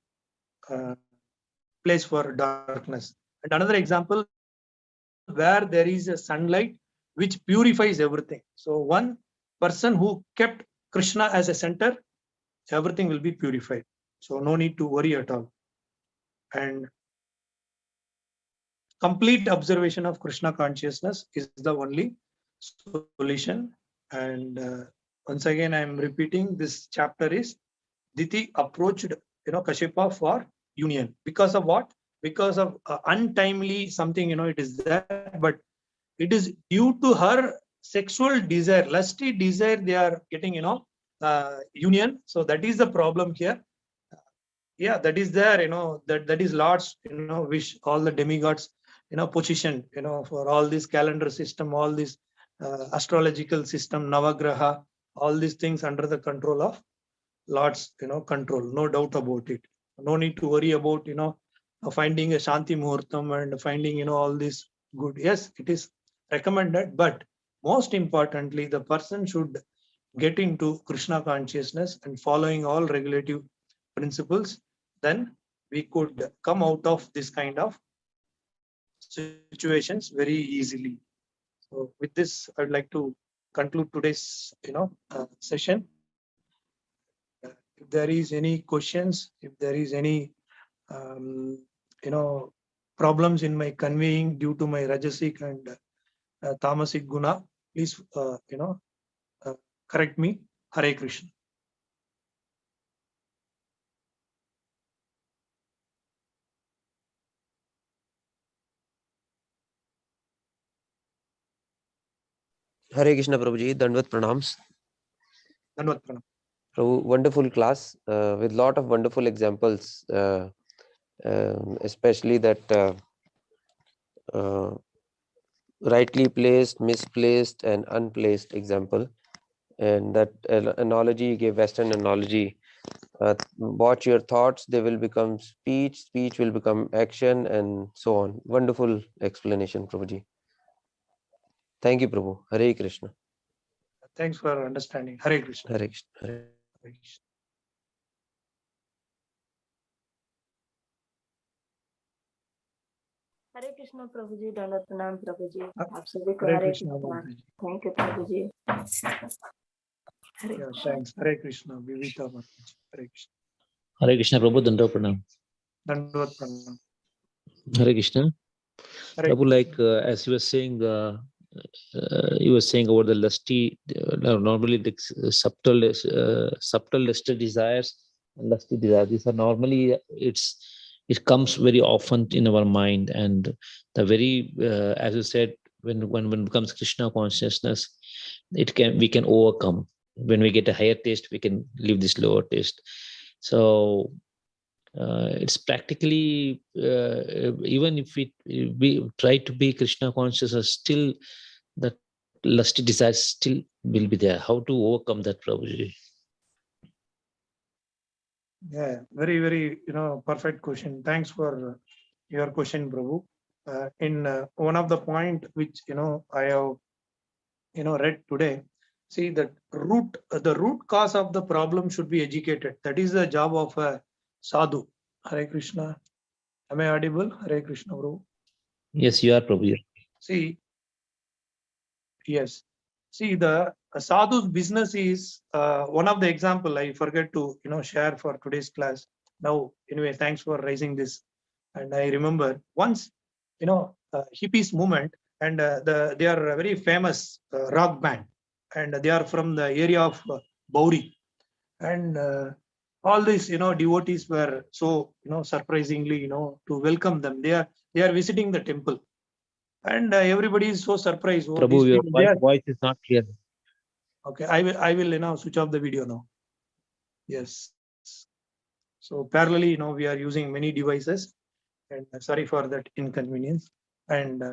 place for darkness. And another example, where there is a sunlight which purifies everything. So one person who kept Krishna as a center, everything will be purified. So no need to worry at all. And complete observation of Krishna consciousness is the only solution. And once again, I am repeating, this chapter is Diti approached, Kashyapa for union. Because of what? Because of untimely something, it is there, but it is due to her sexual desire, lusty desire, they are getting, union. So that is the problem here. Yeah, that is there, that is Lord's, wish, all the demigods, position, for all this calendar system, all this astrological system, Navagraha, all these things under the control of Lord's, control, no doubt about it. No need to worry about, finding a Shanti Muhurtam and finding, all this good. Yes, it is recommended, but most importantly, the person should get into Krishna consciousness and following all regulative principles. Then we could come out of this kind of situations very easily. So with this, I would like to conclude today's, session. If there is any questions, if there is any, problems in my conveying due to my Rajasic and Tamasic Guna, please, correct me. Hare Krishna. Hare Krishna, Prabhuji. Dandvat pranams. Dandavat pranam. Prabhu, wonderful class with lot of wonderful examples, especially that rightly placed, misplaced, and unplaced example. And that analogy you gave, Western analogy. Watch your thoughts, they will become speech, speech will become action, and so on. Wonderful explanation, Prabhuji. Thank you, Prabhu. Hare Krishna. Thanks for understanding. Hare Krishna. Hare Krishna. Hare Krishna. हरे कृष्ण प्रभु जी, दंडवत प्रणाम प्रभु जी, आप सभी को Hare Hare Krishna. Krishna. Thank you प्रभु जी। Hare Yeah, thanks. Hare Krishna. Vivita Mataji. Hare Krishna. Hare Krishna, Prabhu, Dandavat pranam. Dandavat pranam. Hare Krishna. Hare Prabhu, like as you were saying, you were saying about the lusty, normally the subtle lusty desires and lusty desires. These are normally it comes very often in our mind, and the very as you said, when it becomes Krishna consciousness, we can overcome. When we get a higher taste, we can leave this lower taste. So it's practically even if we try to be Krishna conscious, still that lusty desires still will be there. How to overcome that, Prabhuji? Yeah, very, very, perfect question. Thanks for your question, Prabhu. In one of the point which, I have, read today, see that the root cause of the problem should be educated. That is the job of a sadhu. Hare Krishna. Am I audible? Hare Krishna, Prabhu. Yes, you are, Prabhuji. See, yes. See, the sadhu's business is one of the example I forget to share for today's class. Now, anyway, thanks for raising this. And I remember once, hippies movement, and they are a very famous rock band, and they are from the area of Bauri, and all these devotees were so surprisingly to welcome them. They are visiting the temple, and everybody is so surprised. Oh, these Prabhu, your people, they are voice is not clear. okay. I will switch off the video now. Yes. So parallelly, we are using many devices, and sorry for that inconvenience. And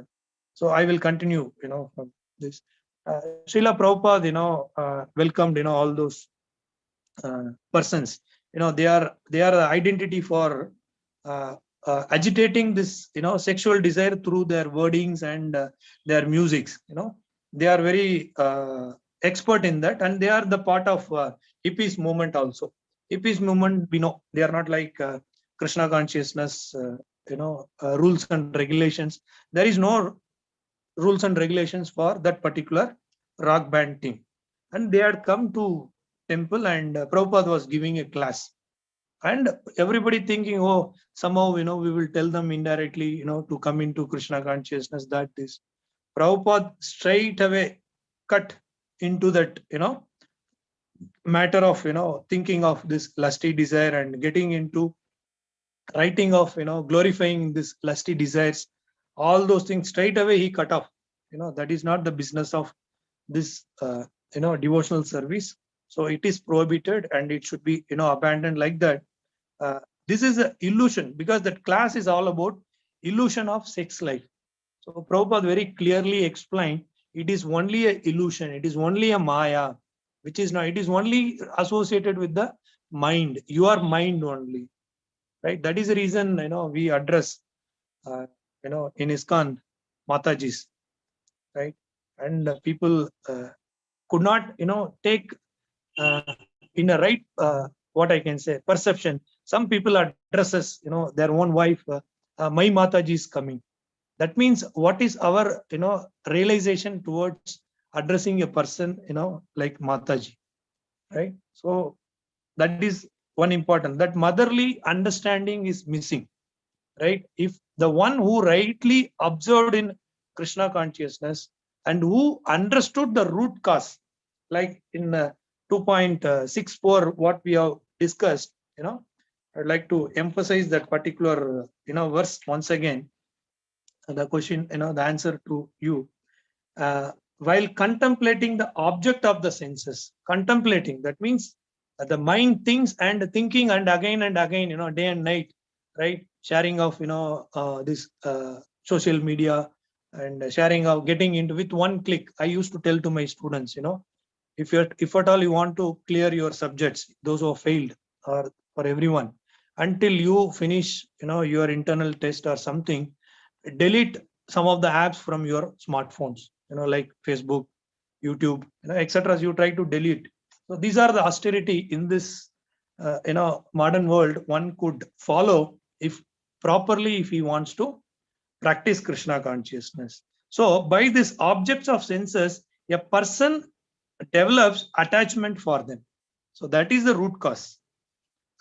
so I will continue, from this. Srila Prabhupada, welcomed, all those persons. They are the identity for agitating this, sexual desire through their wordings and their musics. They are very expert in that, and they are the part of hippies movement also. Hippies movement, we know they are not like Krishna consciousness, rules and regulations. There is no rules and regulations for that particular rock band team, and they had come to temple, and Prabhupada was giving a class, and everybody thinking, oh, somehow we will tell them indirectly to come into Krishna consciousness. That is, Prabhupada straight away cut into that matter of thinking of this lusty desire and getting into writing of glorifying this lusty desires. All those things straight away he cut off. That is not the business of this devotional service. So it is prohibited, and it should be abandoned like that. This is an illusion, because that class is all about illusion of sex life. So Prabhupada very clearly explained, it is only a illusion, it is only a maya, which is not, it is only associated with the mind, your mind only, right? That is the reason we address in ISKCON Matajis, right? And people could not take in a right what I can say perception. Some people addresses their own wife, my Mataji is coming. That means what is our realization towards addressing a person like Mataji, right? So that is one important, that motherly understanding is missing, right? If the one who rightly observed in Krishna consciousness and who understood the root cause, like in 2.64 what we have discussed, I'd like to emphasize that particular verse once again. The question, the answer to you, while contemplating the object of the senses. Contemplating, that means the mind thinks and thinking, and again, day and night, right? Sharing of this social media, and sharing of getting into with one click. I used to tell to my students, if at all you want to clear your subjects, those who have failed, or for everyone, until you finish your internal test or something, delete some of the apps from your smartphones, like Facebook, YouTube, etc. You try to delete. So these are the austerity in this modern world one could follow if properly, if he wants to practice Krishna consciousness. So by these objects of senses, a person develops attachment for them. So that is the root cause,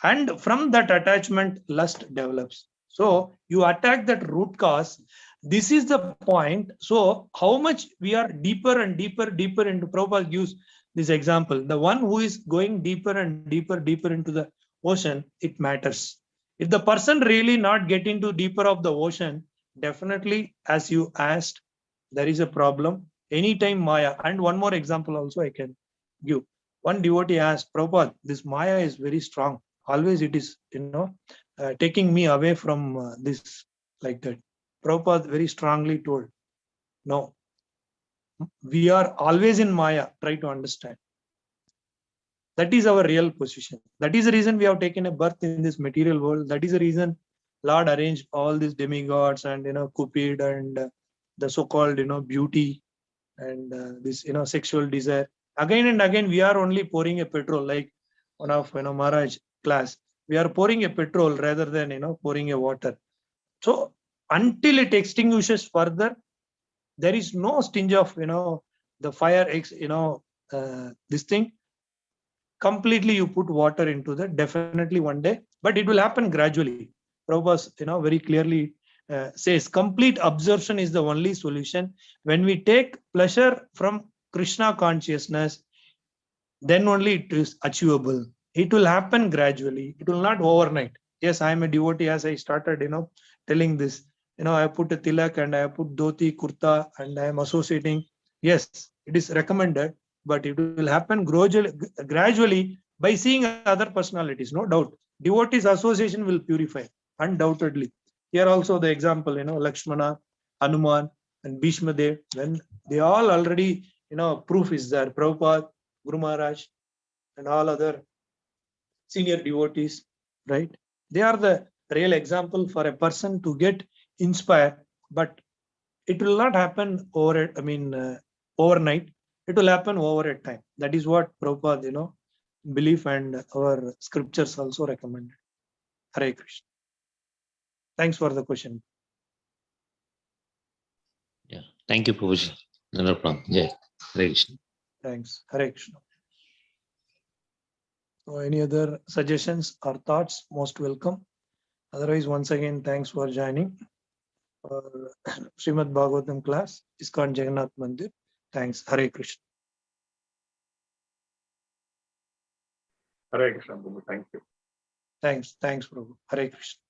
and from that attachment lust develops. So you attack that root cause, This is the point. So how much we are deeper and deeper into, Prabhupada gives this example. The one who is going deeper and deeper into the ocean, it matters. If the person really not get into deeper of the ocean, definitely, as you asked, there is a problem. Anytime Maya, and one more example also I can give. One devotee asked, Prabhupada, this Maya is very strong. Always it is, taking me away from this, like that. Prabhupada very strongly told, no, we are always in Maya. Try to understand. That is our real position. That is the reason we have taken a birth in this material world. That is the reason Lord arranged all these demigods and Cupid and the so-called beauty and this sexual desire. Again and again, we are only pouring a petrol, like one of Maharaj class. We are pouring a petrol rather than pouring a water. So until it extinguishes further, there is no stinge of the fire. This thing completely you put water into that, definitely one day, but it will happen gradually. Prabhupada very clearly says complete absorption is the only solution. When we take pleasure from Krishna consciousness, then only it is achievable. It will happen gradually, it will not overnight. Yes, I am a devotee, as I started telling this, I put a tilak and I put dhoti kurta and I am associating. Yes, it is recommended, but it will happen gradually by seeing other personalities, no doubt. Devotees association will purify, undoubtedly. Here also the example, Lakshmana, Hanuman and Bhishma Dev, when they all already, proof is there. Prabhupada, Guru Maharaj, and all other senior devotees, right? They are the real example for a person to get inspired, but it will not happen overnight. It will happen over a time. That is what Prabhupada, belief and our scriptures also recommended. Hare Krishna. Thanks for the question. Yeah. Thank you, Prabhuji. No problem. Jai. Hare Krishna. Thanks. Hare Krishna. So any other suggestions or thoughts? Most welcome. Otherwise, once again, thanks for joining for Srimad Bhagavatam class, ISKCON Jagannath Mandir. Thanks. Hare Krishna. Hare Krishna, Prabhu. Thank you. Thanks, Prabhu. Hare Krishna.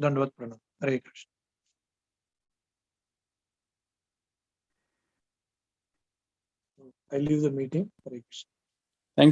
Dandavat Pranam. Hare Krishna. I leave the meeting. Hare Krishna.